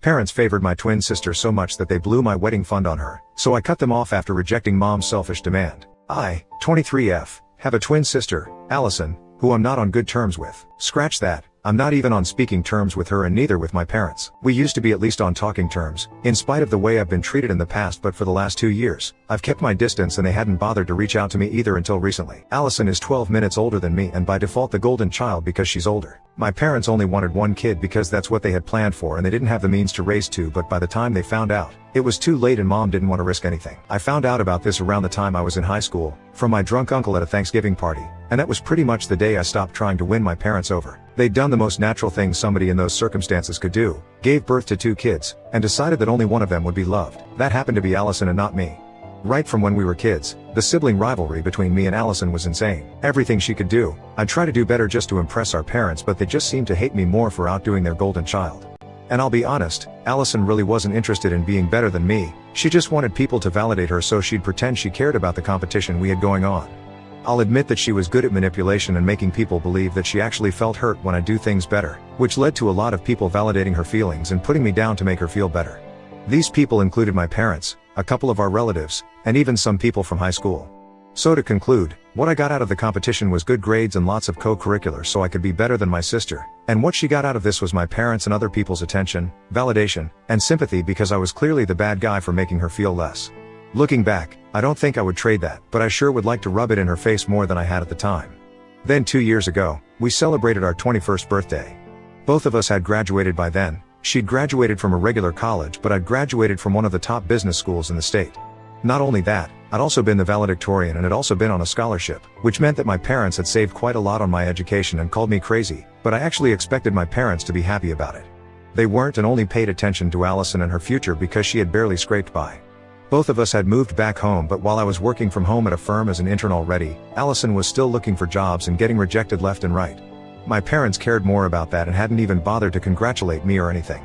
parents favored my twin sister so much that they blew my wedding fund on her, so I cut them off after rejecting mom's selfish demand. I, 23F, have a twin sister, Allison, who I'm not on good terms with. Scratch that, I'm not even on speaking terms with her and neither with my parents. We used to be at least on talking terms, in spite of the way I've been treated in the past, but for the last 2 years, I've kept my distance and they hadn't bothered to reach out to me either until recently. Allison is 12 minutes older than me and by default the golden child because she's older. My parents only wanted one kid because that's what they had planned for and they didn't have the means to raise two, but by the time they found out, it was too late and mom didn't want to risk anything. I found out about this around the time I was in high school, from my drunk uncle at a Thanksgiving party, and that was pretty much the day I stopped trying to win my parents over. They'd done the most natural thing somebody in those circumstances could do, gave birth to 2 kids, and decided that only one of them would be loved. That happened to be Allison and not me. Right from when we were kids, the sibling rivalry between me and Allison was insane. Everything she could do, I'd try to do better just to impress our parents, but they just seemed to hate me more for outdoing their golden child. And I'll be honest, Allison really wasn't interested in being better than me, she just wanted people to validate her so she'd pretend she cared about the competition we had going on. I'll admit that she was good at manipulation and making people believe that she actually felt hurt when I do things better, which led to a lot of people validating her feelings and putting me down to make her feel better. These people included my parents, a couple of our relatives, and even some people from high school. So to conclude, what I got out of the competition was good grades and lots of co-curricular so I could be better than my sister, and what she got out of this was my parents and other people's attention, validation, and sympathy because I was clearly the bad guy for making her feel less. Looking back, I don't think I would trade that, but I sure would like to rub it in her face more than I had at the time. Then 2 years ago, we celebrated our 21st birthday. Both of us had graduated by then. She'd graduated from a regular college, but I'd graduated from one of the top business schools in the state. Not only that, I'd also been the valedictorian and had also been on a scholarship, which meant that my parents had saved quite a lot on my education and called me crazy, but I actually expected my parents to be happy about it. They weren't and only paid attention to Allison and her future because she had barely scraped by. Both of us had moved back home, but while I was working from home at a firm as an intern already, Allison was still looking for jobs and getting rejected left and right. My parents cared more about that and hadn't even bothered to congratulate me or anything.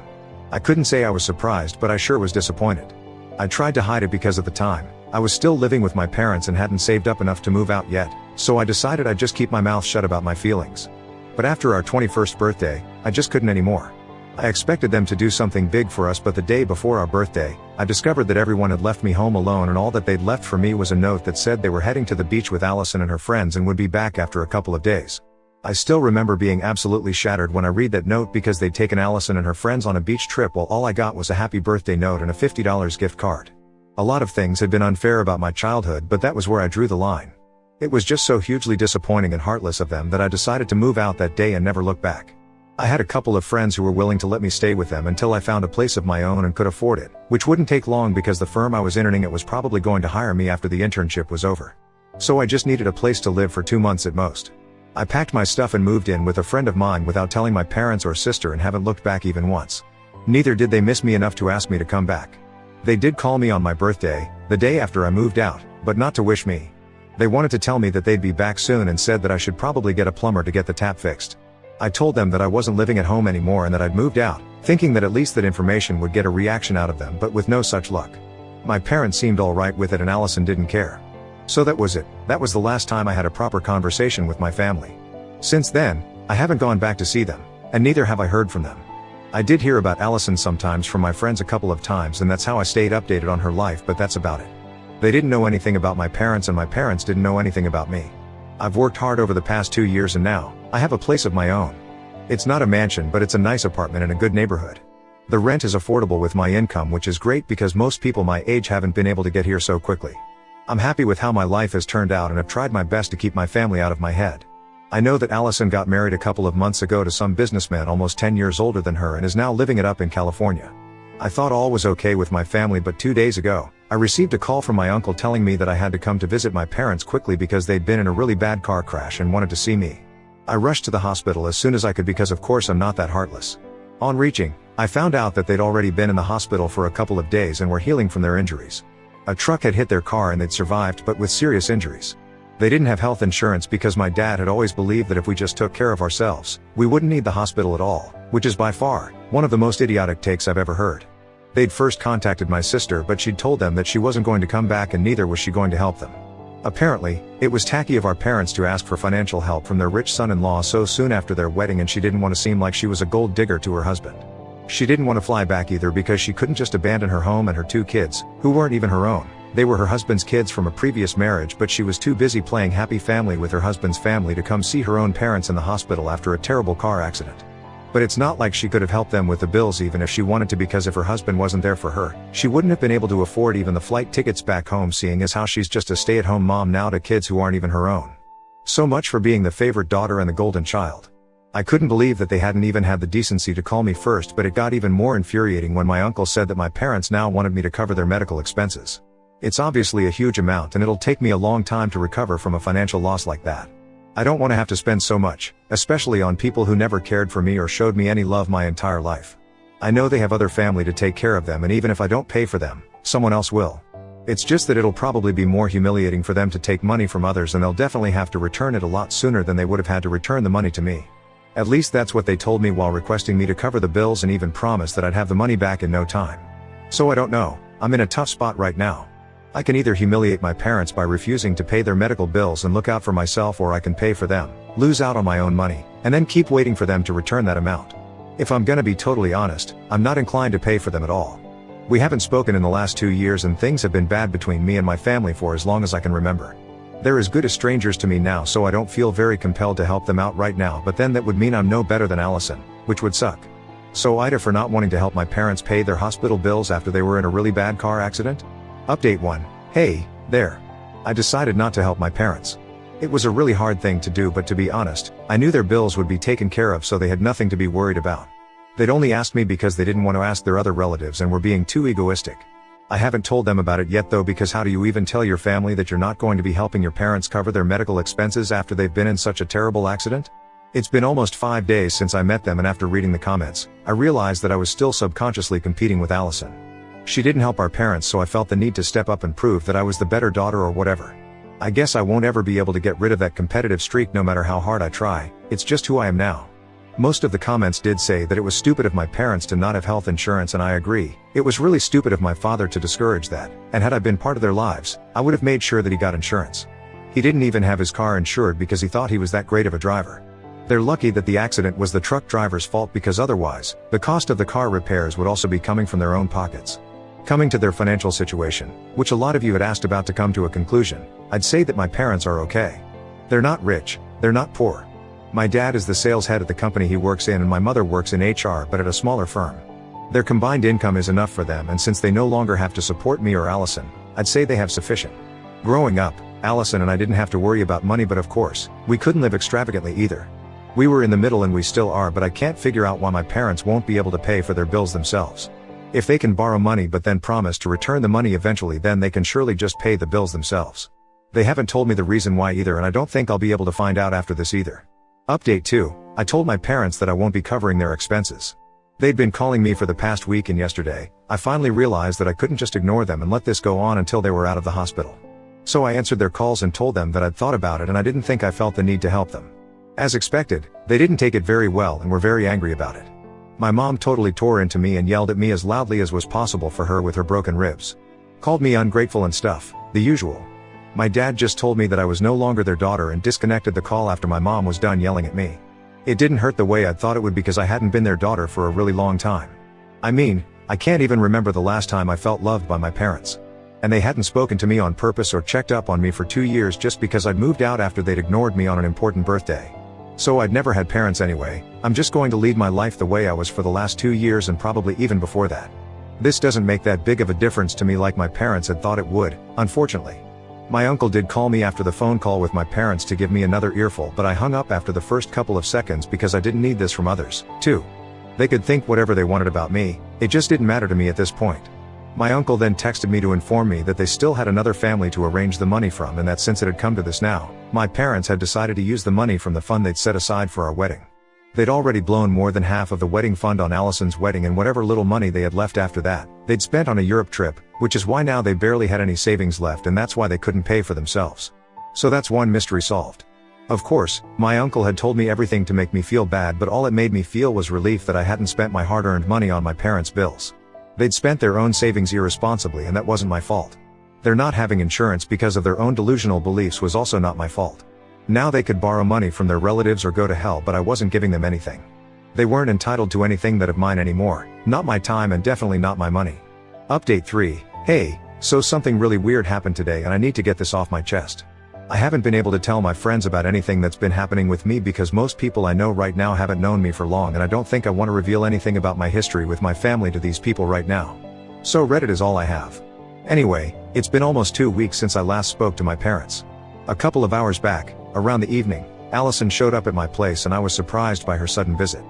I couldn't say I was surprised, but I sure was disappointed. I tried to hide it because at the time, I was still living with my parents and hadn't saved up enough to move out yet, so I decided I'd just keep my mouth shut about my feelings. But after our 21st birthday, I just couldn't anymore. I expected them to do something big for us, but the day before our birthday, I discovered that everyone had left me home alone and all that they'd left for me was a note that said they were heading to the beach with Allison and her friends and would be back after a couple of days. I still remember being absolutely shattered when I read that note because they'd taken Allison and her friends on a beach trip while all I got was a happy birthday note and a $50 gift card. A lot of things had been unfair about my childhood, but that was where I drew the line. It was just so hugely disappointing and heartless of them that I decided to move out that day and never look back. I had a couple of friends who were willing to let me stay with them until I found a place of my own and could afford it, which wouldn't take long because the firm I was interning at was probably going to hire me after the internship was over. So I just needed a place to live for 2 months at most. I packed my stuff and moved in with a friend of mine without telling my parents or sister and haven't looked back even once. Neither did they miss me enough to ask me to come back. They did call me on my birthday, the day after I moved out, but not to wish me. They wanted to tell me that they'd be back soon and said that I should probably get a plumber to get the tap fixed. I told them that I wasn't living at home anymore and that I'd moved out, thinking that at least that information would get a reaction out of them, but with no such luck. My parents seemed alright with it and Allison didn't care. So that was it. That was the last time I had a proper conversation with my family. Since then, I haven't gone back to see them, and neither have I heard from them. I did hear about Allison sometimes from my friends a couple of times and that's how I stayed updated on her life, but that's about it. They didn't know anything about my parents and my parents didn't know anything about me. I've worked hard over the past 2 years and now, I have a place of my own. It's not a mansion, but it's a nice apartment in a good neighborhood. The rent is affordable with my income, which is great because most people my age haven't been able to get here so quickly. I'm happy with how my life has turned out and have tried my best to keep my family out of my head. I know that Allison got married a couple of months ago to some businessman almost 10 years older than her and is now living it up in California. I thought all was okay with my family, but 2 days ago, I received a call from my uncle telling me that I had to come to visit my parents quickly because they'd been in a really bad car crash and wanted to see me. I rushed to the hospital as soon as I could because of course I'm not that heartless. On reaching, I found out that they'd already been in the hospital for a couple of days and were healing from their injuries. A truck had hit their car and they'd survived, but with serious injuries. They didn't have health insurance because my dad had always believed that if we just took care of ourselves, we wouldn't need the hospital at all, which is by far one of the most idiotic takes I've ever heard. They'd first contacted my sister, but she'd told them that she wasn't going to come back and neither was she going to help them. Apparently, it was tacky of our parents to ask for financial help from their rich son-in-law so soon after their wedding, and she didn't want to seem like she was a gold digger to her husband. She didn't want to fly back either because she couldn't just abandon her home and her 2 kids, who weren't even her own. They were her husband's kids from a previous marriage, but she was too busy playing happy family with her husband's family to come see her own parents in the hospital after a terrible car accident. But it's not like she could have helped them with the bills even if she wanted to, because if her husband wasn't there for her, she wouldn't have been able to afford even the flight tickets back home, seeing as how she's just a stay-at-home mom now to kids who aren't even her own. So much for being the favorite daughter and the golden child. I couldn't believe that they hadn't even had the decency to call me first, but it got even more infuriating when my uncle said that my parents now wanted me to cover their medical expenses. It's obviously a huge amount and it'll take me a long time to recover from a financial loss like that. I don't want to have to spend so much, especially on people who never cared for me or showed me any love my entire life. I know they have other family to take care of them, and even if I don't pay for them, someone else will. It's just that it'll probably be more humiliating for them to take money from others, and they'll definitely have to return it a lot sooner than they would have had to return the money to me. At least that's what they told me while requesting me to cover the bills, and even promised that I'd have the money back in no time. So I don't know, I'm in a tough spot right now. I can either humiliate my parents by refusing to pay their medical bills and look out for myself, or I can pay for them, lose out on my own money, and then keep waiting for them to return that amount. If I'm gonna be totally honest, I'm not inclined to pay for them at all. We haven't spoken in the last 2 years and things have been bad between me and my family for as long as I can remember. They're as good as strangers to me now, so I don't feel very compelled to help them out right now, but then that would mean I'm no better than Allison, which would suck. So Ida for not wanting to help my parents pay their hospital bills after they were in a really bad car accident? Update 1. Hey, there. I decided not to help my parents. It was a really hard thing to do, but to be honest, I knew their bills would be taken care of, so they had nothing to be worried about. They'd only asked me because they didn't want to ask their other relatives and were being too egoistic. I haven't told them about it yet though, because how do you even tell your family that you're not going to be helping your parents cover their medical expenses after they've been in such a terrible accident? It's been almost 5 days since I met them, and after reading the comments, I realized that I was still subconsciously competing with Allison. She didn't help our parents, so I felt the need to step up and prove that I was the better daughter or whatever. I guess I won't ever be able to get rid of that competitive streak no matter how hard I try, it's just who I am now. Most of the comments did say that it was stupid of my parents to not have health insurance, and I agree. It was really stupid of my father to discourage that, and had I been part of their lives, I would have made sure that he got insurance. He didn't even have his car insured because he thought he was that great of a driver. They're lucky that the accident was the truck driver's fault, because otherwise, the cost of the car repairs would also be coming from their own pockets. Coming to their financial situation, which a lot of you had asked about to come to a conclusion, I'd say that my parents are okay. They're not rich, they're not poor. My dad is the sales head at the company he works in, and my mother works in HR but at a smaller firm. Their combined income is enough for them, and since they no longer have to support me or Allison, I'd say they have sufficient. Growing up, Allison and I didn't have to worry about money, but of course, we couldn't live extravagantly either. We were in the middle, and we still are, but I can't figure out why my parents won't be able to pay for their bills themselves. If they can borrow money but then promise to return the money eventually, then they can surely just pay the bills themselves. They haven't told me the reason why either, and I don't think I'll be able to find out after this either. Update 2. I told my parents that I won't be covering their expenses. They'd been calling me for the past week, and yesterday, I finally realized that I couldn't just ignore them and let this go on until they were out of the hospital. So I answered their calls and told them that I'd thought about it and I didn't think I felt the need to help them. As expected, they didn't take it very well and were very angry about it. My mom totally tore into me and yelled at me as loudly as was possible for her with her broken ribs. Called me ungrateful and stuff, the usual. My dad just told me that I was no longer their daughter and disconnected the call after my mom was done yelling at me. It didn't hurt the way I'd thought it would, because I hadn't been their daughter for a really long time. I mean, I can't even remember the last time I felt loved by my parents. And they hadn't spoken to me on purpose or checked up on me for 2 years just because I'd moved out after they'd ignored me on an important birthday. So I'd never had parents anyway. I'm just going to lead my life the way I was for the last 2 years, and probably even before that. This doesn't make that big of a difference to me like my parents had thought it would, unfortunately. My uncle did call me after the phone call with my parents to give me another earful, but I hung up after the first couple of seconds because I didn't need this from others, too. They could think whatever they wanted about me, it just didn't matter to me at this point. My uncle then texted me to inform me that they still had another family to arrange the money from, and that since it had come to this now, my parents had decided to use the money from the fund they'd set aside for our wedding. They'd already blown more than half of the wedding fund on Allison's wedding, and whatever little money they had left after that, they'd spent on a Europe trip, which is why now they barely had any savings left, and that's why they couldn't pay for themselves. So that's one mystery solved. Of course, my uncle had told me everything to make me feel bad, but all it made me feel was relief that I hadn't spent my hard-earned money on my parents' bills. They'd spent their own savings irresponsibly, and that wasn't my fault. Their not having insurance because of their own delusional beliefs was also not my fault. Now they could borrow money from their relatives or go to hell, but I wasn't giving them anything. They weren't entitled to anything that of mine anymore, not my time and definitely not my money. Update 3, hey, so something really weird happened today and I need to get this off my chest. I haven't been able to tell my friends about anything that's been happening with me because most people I know right now haven't known me for long and I don't think I want to reveal anything about my history with my family to these people right now. So Reddit is all I have. Anyway, it's been almost 2 weeks since I last spoke to my parents. A couple of hours back, around the evening, Allison showed up at my place and I was surprised by her sudden visit.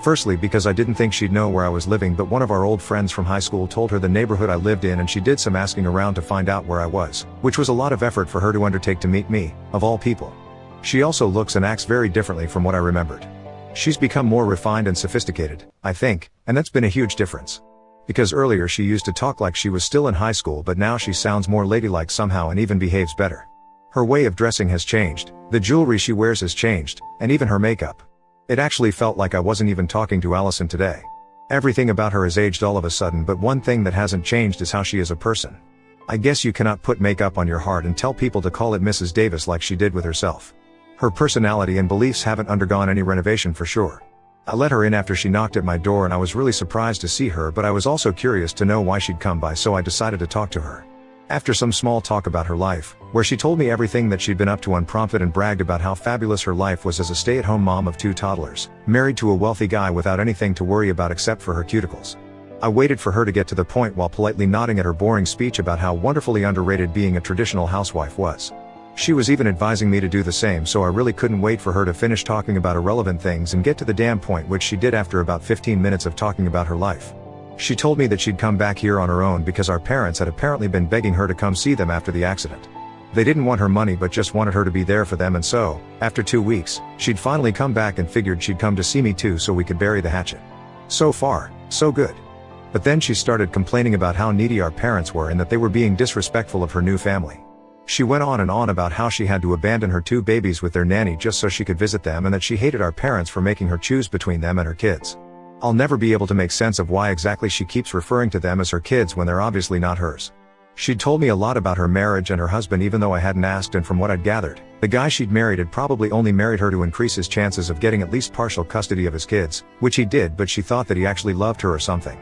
Firstly because I didn't think she'd know where I was living, but one of our old friends from high school told her the neighborhood I lived in and she did some asking around to find out where I was, which was a lot of effort for her to undertake to meet me, of all people. She also looks and acts very differently from what I remembered. She's become more refined and sophisticated, I think, and that's been a huge difference. Because earlier she used to talk like she was still in high school, but now she sounds more ladylike somehow and even behaves better. Her way of dressing has changed, the jewelry she wears has changed, and even her makeup. It actually felt like I wasn't even talking to Allison today. Everything about her has aged all of a sudden, but one thing that hasn't changed is how she is a person. I guess you cannot put makeup on your heart and tell people to call it Mrs. Davis like she did with herself. Her personality and beliefs haven't undergone any renovation for sure. I let her in after she knocked at my door and I was really surprised to see her, but I was also curious to know why she'd come by, so I decided to talk to her. After some small talk about her life, where she told me everything that she'd been up to unprompted and bragged about how fabulous her life was as a stay-at-home mom of 2 toddlers, married to a wealthy guy without anything to worry about except for her cuticles. I waited for her to get to the point while politely nodding at her boring speech about how wonderfully underrated being a traditional housewife was. She was even advising me to do the same, so I really couldn't wait for her to finish talking about irrelevant things and get to the damn point, which she did after about 15 minutes of talking about her life. She told me that she'd come back here on her own because our parents had apparently been begging her to come see them after the accident. They didn't want her money but just wanted her to be there for them, and so, after 2 weeks, she'd finally come back and figured she'd come to see me too so we could bury the hatchet. So far, so good. But then she started complaining about how needy our parents were and that they were being disrespectful of her new family. She went on and on about how she had to abandon her 2 babies with their nanny just so she could visit them, and that she hated our parents for making her choose between them and her kids. I'll never be able to make sense of why exactly she keeps referring to them as her kids when they're obviously not hers. She'd told me a lot about her marriage and her husband even though I hadn't asked, and from what I'd gathered, the guy she'd married had probably only married her to increase his chances of getting at least partial custody of his kids, which he did, but she thought that he actually loved her or something.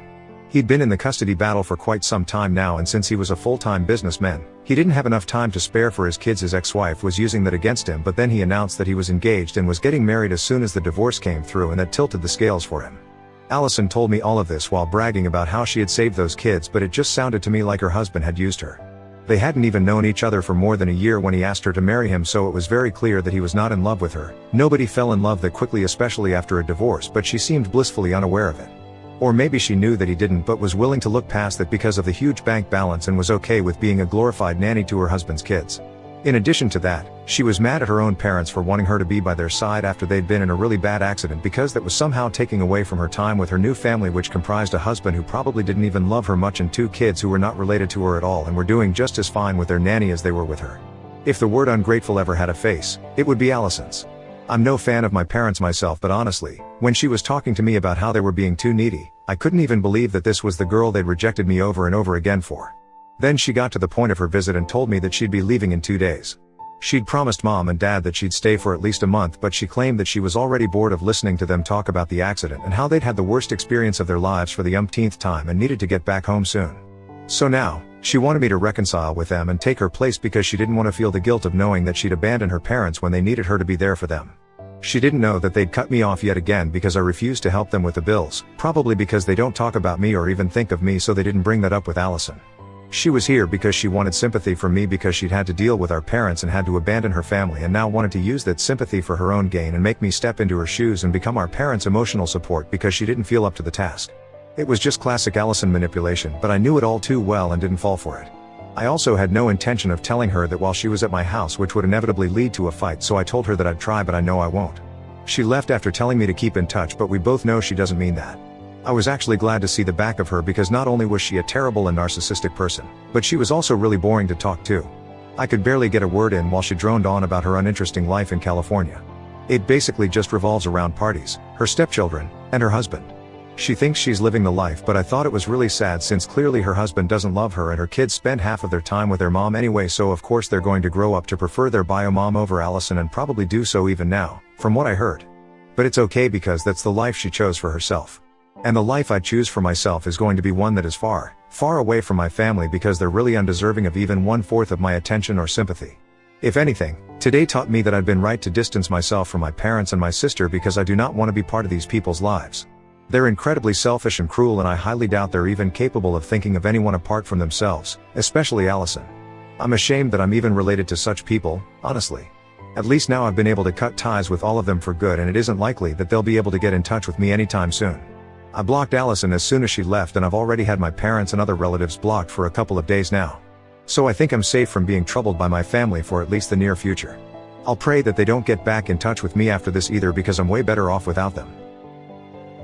He'd been in the custody battle for quite some time now, and since he was a full-time businessman, he didn't have enough time to spare for his kids. His ex-wife was using that against him, but then he announced that he was engaged and was getting married as soon as the divorce came through, and that tilted the scales for him. Allison told me all of this while bragging about how she had saved those kids, but it just sounded to me like her husband had used her. They hadn't even known each other for more than a year when he asked her to marry him, so it was very clear that he was not in love with her. Nobody fell in love that quickly, especially after a divorce, but she seemed blissfully unaware of it. Or maybe she knew that he didn't but was willing to look past that because of the huge bank balance and was okay with being a glorified nanny to her husband's kids. In addition to that, she was mad at her own parents for wanting her to be by their side after they'd been in a really bad accident, because that was somehow taking away from her time with her new family, which comprised a husband who probably didn't even love her much and 2 kids who were not related to her at all and were doing just as fine with their nanny as they were with her. If the word ungrateful ever had a face, it would be Allison's. I'm no fan of my parents myself, but honestly, when she was talking to me about how they were being too needy, I couldn't even believe that this was the girl they'd rejected me over and over again for. Then she got to the point of her visit and told me that she'd be leaving in 2 days. She'd promised Mom and Dad that she'd stay for at least a month, but she claimed that she was already bored of listening to them talk about the accident and how they'd had the worst experience of their lives for the umpteenth time and needed to get back home soon. So now, she wanted me to reconcile with them and take her place because she didn't want to feel the guilt of knowing that she'd abandoned her parents when they needed her to be there for them. She didn't know that they'd cut me off yet again because I refused to help them with the bills, probably because they don't talk about me or even think of me, so they didn't bring that up with Allison. She was here because she wanted sympathy from me because she'd had to deal with our parents and had to abandon her family, and now wanted to use that sympathy for her own gain and make me step into her shoes and become our parents' emotional support because she didn't feel up to the task. It was just classic Allison manipulation, but I knew it all too well and didn't fall for it. I also had no intention of telling her that while she was at my house, which would inevitably lead to a fight, so I told her that I'd try, but I know I won't. She left after telling me to keep in touch, but we both know she doesn't mean that. I was actually glad to see the back of her because not only was she a terrible and narcissistic person, but she was also really boring to talk to. I could barely get a word in while she droned on about her uninteresting life in California. It basically just revolves around parties, her stepchildren, and her husband. She thinks she's living the life, but I thought it was really sad since clearly her husband doesn't love her and her kids spend half of their time with their mom anyway, so of course they're going to grow up to prefer their bio mom over Allison, and probably do so even now, from what I heard. But it's okay because that's the life she chose for herself. And the life I choose for myself is going to be one that is far, far away from my family because they're really undeserving of even 1/4 of my attention or sympathy. If anything, today taught me that I'd been right to distance myself from my parents and my sister because I do not want to be part of these people's lives. They're incredibly selfish and cruel, and I highly doubt they're even capable of thinking of anyone apart from themselves, especially Allison. I'm ashamed that I'm even related to such people, honestly. At least now I've been able to cut ties with all of them for good, and it isn't likely that they'll be able to get in touch with me anytime soon. I blocked Allison as soon as she left, and I've already had my parents and other relatives blocked for a couple of days now. So I think I'm safe from being troubled by my family for at least the near future. I'll pray that they don't get back in touch with me after this either, because I'm way better off without them.